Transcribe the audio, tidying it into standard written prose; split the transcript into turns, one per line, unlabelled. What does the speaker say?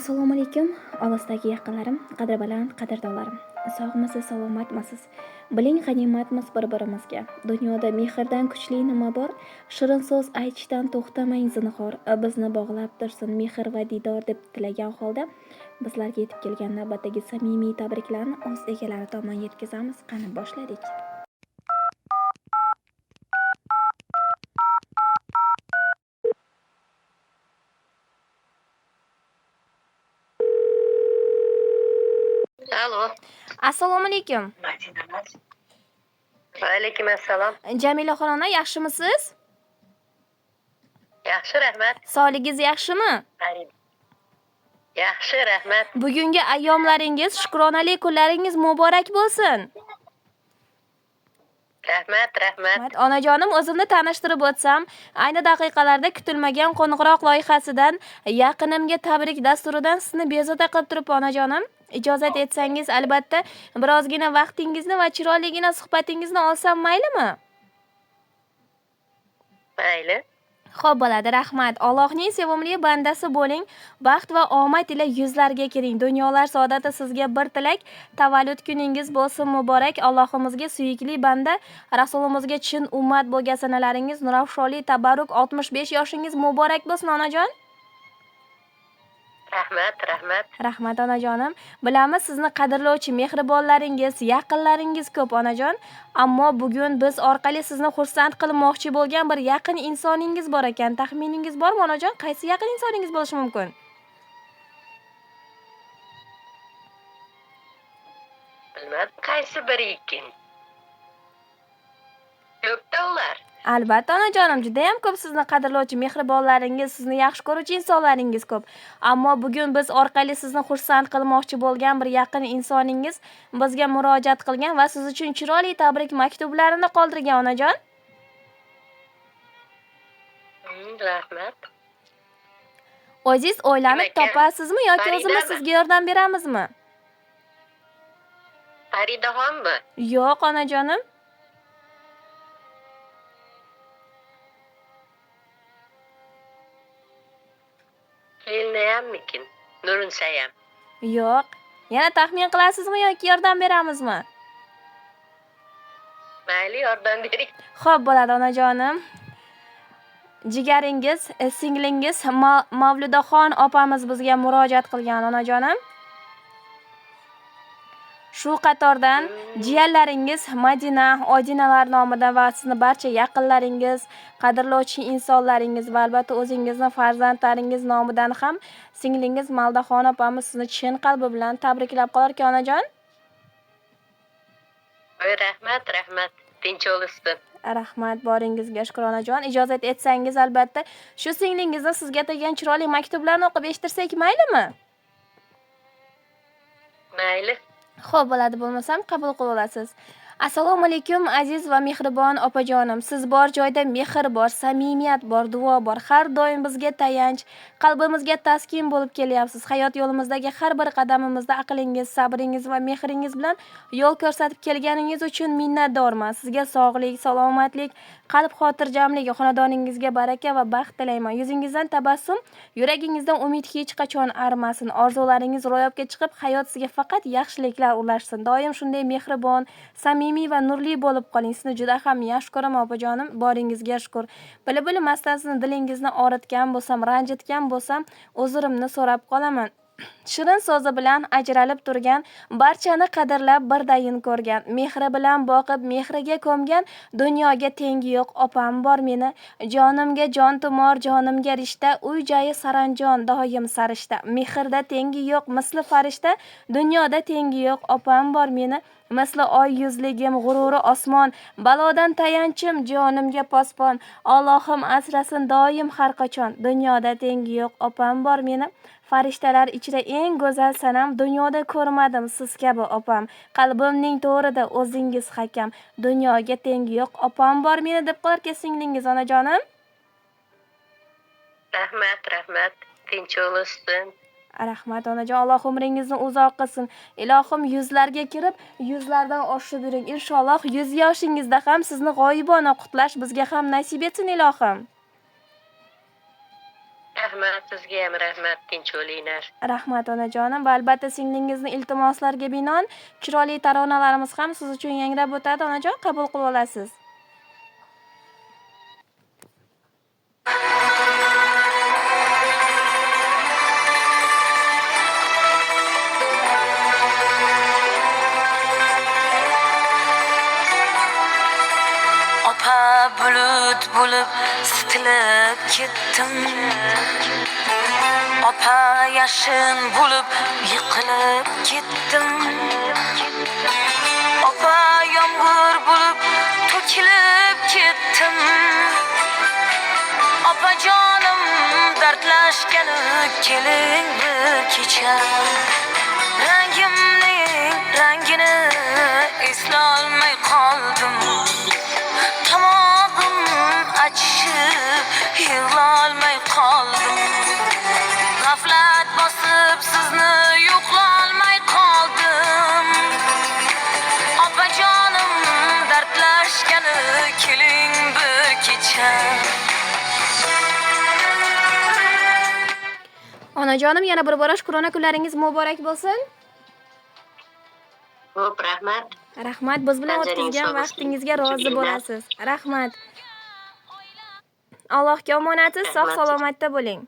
Assalomu alaykum, olisdagi yaqinlarim, qadrbaland qadrdonlarim. Sog'misiz, salomatmisiz? Biling, g'animatmiz bir-birimizga. Dunyoda mehrdan kuchli nima bor? Shirin so'z aytishdan to'xtamang zinhor. Bizni bog'lab tursin mehr va didor deb tilagan holda bizlarga yetib kelgan navbatdagi samimiy tabriklarni o'z egalari tomon yetkazamiz. Qani boshladik.
Alo.
Assalomu alaykum.
Va alaykum assalom.
Jamila xonona, yaxshimisiz?
Yaxshi, rahmat.
Sog'ligingiz yaxshimi?
Yaxshi, rahmat.
Bugungi ayyomlaringiz, shukronali kunlaringiz muborak bo'lsin.
Rahmat.
Onajonim, o'zimni tanishtirib o'tsam, ayni daqiqalarda kutilmagan qo'ng'iroq loyihasidan, yaqinimga tabrik dasturidan sizni bezovta qilib turibman onajonim. Ijozat etsangiz, albatta, birozgina vaqtingizni va chiroyligina suhbatingizni olsam maylimi?
Mayli.
Xo'p bo'ladi, rahmat. Allohning sevimli bandasi bo'ling. Baxt va omad ila yuzlarga kiring. Dunyolar saodati sizga bir tilak. Tavallud kuningiz bo'lsin muborak. Allohimizga suyukli banda, Rasulimizga chin ummat bo'lgan sanalaringiz nurafshonli tabarruk 65 yoshingiz muborak bo'lsin onajon.
Rahmat.
Rahmat onajonim. Bilamiz, sizni qadrlovchi mehribonlaringiz, yaqinlaringiz ko'p onajon. Ammo bugun biz orqali sizni xursand qilmoqchi bo'lgan bir yaqin insoningiz bor ekan. Taxminingiz bormi onajon? Qaysi yaqin insoningiz bo'lishi mumkin?
Bilmadim, qaysi biri ekan. Ko'pda ular.
Albatta onajonim, juda ham ko'p sizni qadrlovchi mehribonlaringiz, sizni yaxshi ko'ruvchi insonlaringiz ko'p. Ammo bugun biz orqali sizni xursand qilmoqchi bo'lgan bir yaqin insoningiz bizga murojaat qilgan va siz uchun chiroyli tabrik maktublarini qoldirgan onajon.
Rahmat.
O'zingiz o'ylanib
Kim ekan?
topasizmi yoki
Faridami?
o'zimiz sizga yordam beramizmi?
Faridaxonmi?
Yo'q onajonim.
Kelinayammikin? Nurinsayam.
Yo'q. Yana taxmin qilasizmi yoki yordam beramizmi?
Mayli, yordam bering.
Xo'p bo'ladi onajonim. Jigaringiz, singlingiz Mavludaxon opamiz bizga murojaat qilgan onajonim. Shu qatordan jiyanlaringiz Madina, Odinalar nomidan va sizni barcha yaqinlaringiz, qadrlovchi insonlaringiz va albatta o'zingizni farzandlaringiz nomidan ham singlingiz Maldaxon opamiz sizni chin qalbi bilan tabriklab qolar ekan onajon.
Voy, rahmat. Tinch bo'lsin.
Rahmat, boringizga shukr onajon. Ijozat etsangiz, albatta shu singlingizni sizga tegan chiroyli maktublarni o'qib eshittirsak maylimi?
Mayli.
Xo'p bo'ladi, bo'lmasam qabul qilib olasiz. Assalomu alaykum aziz va mehribon opajonim. Siz bor joyda mehr bor, samimiyat bor, duo bor. Har doim bizga tayanch, qalbimizga taskin bo'lib kelyapsiz. Hayot yo'limizdagi har bir qadamimizda aqlingiz, sabringiz va mehringiz bilan yo'l ko'rsatib kelganingiz uchun minnatdorman. Sizga sog'lik, salomatlik, qalb xotirjamlik, xonadoningizga baraka va baxt tilayman. Yuzingizdan tabassum, yuragingizdan umid hech qachon arimasin. Orzularingiz ro'yobga chiqib, hayot sizga faqat yaxshiliklar ulashsin. Doim shunday mehribon, samimiy va nurli bo'lib qoling. Sizni juda ham yaxshi ko'raman opajonim. Boringizga shukr. Bilib-bilmasdan sizni dilingizni og'ritgan bo'lsam, ranjitgan bo'lsam, uzrimni so'rab qolaman. Shirin so'zi bilan ajralib turgan, barchani qadrlab birdayin ko'rgan, mehri bilan boqib, mehriga ko'mgan, dunyoga tengi yo'q opam bor meni. Jonimga jon tumor, jonimga rishta, uy-joyi saranjon, doim sarishta. Mehrda tengi yo'q, misli farishta, dunyoda tengi yo'q opam bor meni. Misli oy yuzligim, g'ururi osmon, balodan tayanchim, jonimga pospon. Allohim asrasin doim har qachon, dunyoda tengi yo'q opam bor meni. Farishtalar ichida eng go'zal sanam, dunyoda ko'rmadim siz kabi opam. Qalbimning to'rida o'zingiz hakam, dunyoga tengi yo'q opam bor meni deb qolarkan singlingiz onajonim.
Rahmat. Tinch bo'lsin.
Rahmat onajon, Alloh umringizni uzoq qilsin. Ilohim yuzlarga kirib, yuzlardan oshib yuring. Inshaalloh 100 yoshingizda ham sizni g'oyibona qutlash bizga ham nasib etsin ilohim.
rahmat, sizga ham rahmat, tinch bo'linglar.
Rahmat onajonim va albatta singlingizni iltimoslariga binoan chiroyli taronalarimiz ham siz uchun yangrab o'tadi onajon, qabul qilib olasiz.
Opa bulut bo'lib sitilib ketdim. Opa yashin bo'lib yiqilib ketdim. Opa yomg'ir bo'lib to'kilib ketdim. Opa jonim dardlashgani keling bir kecha. Rangimning rangini eslolmay qoldim. Tomog'im achishib yig'lolmay qoldim. G'aflat bosib sizni yo'qlolmay qoldim. Opajonim dardlashgani keling bir kecha.
Onajonim yana bir bora shukrona kunlaringiz muborak bo'lsin.
Xo'p, rahmat.
Rahmat, biz bilan
Tanjaning
o'tkazgan
sog' bo'lsin.
vaqtingizga rozi
Shukr.
bo'lasiz. Rahmat. Allohga omonatsiz, sog'
Rahmat.
salomatda bo'ling.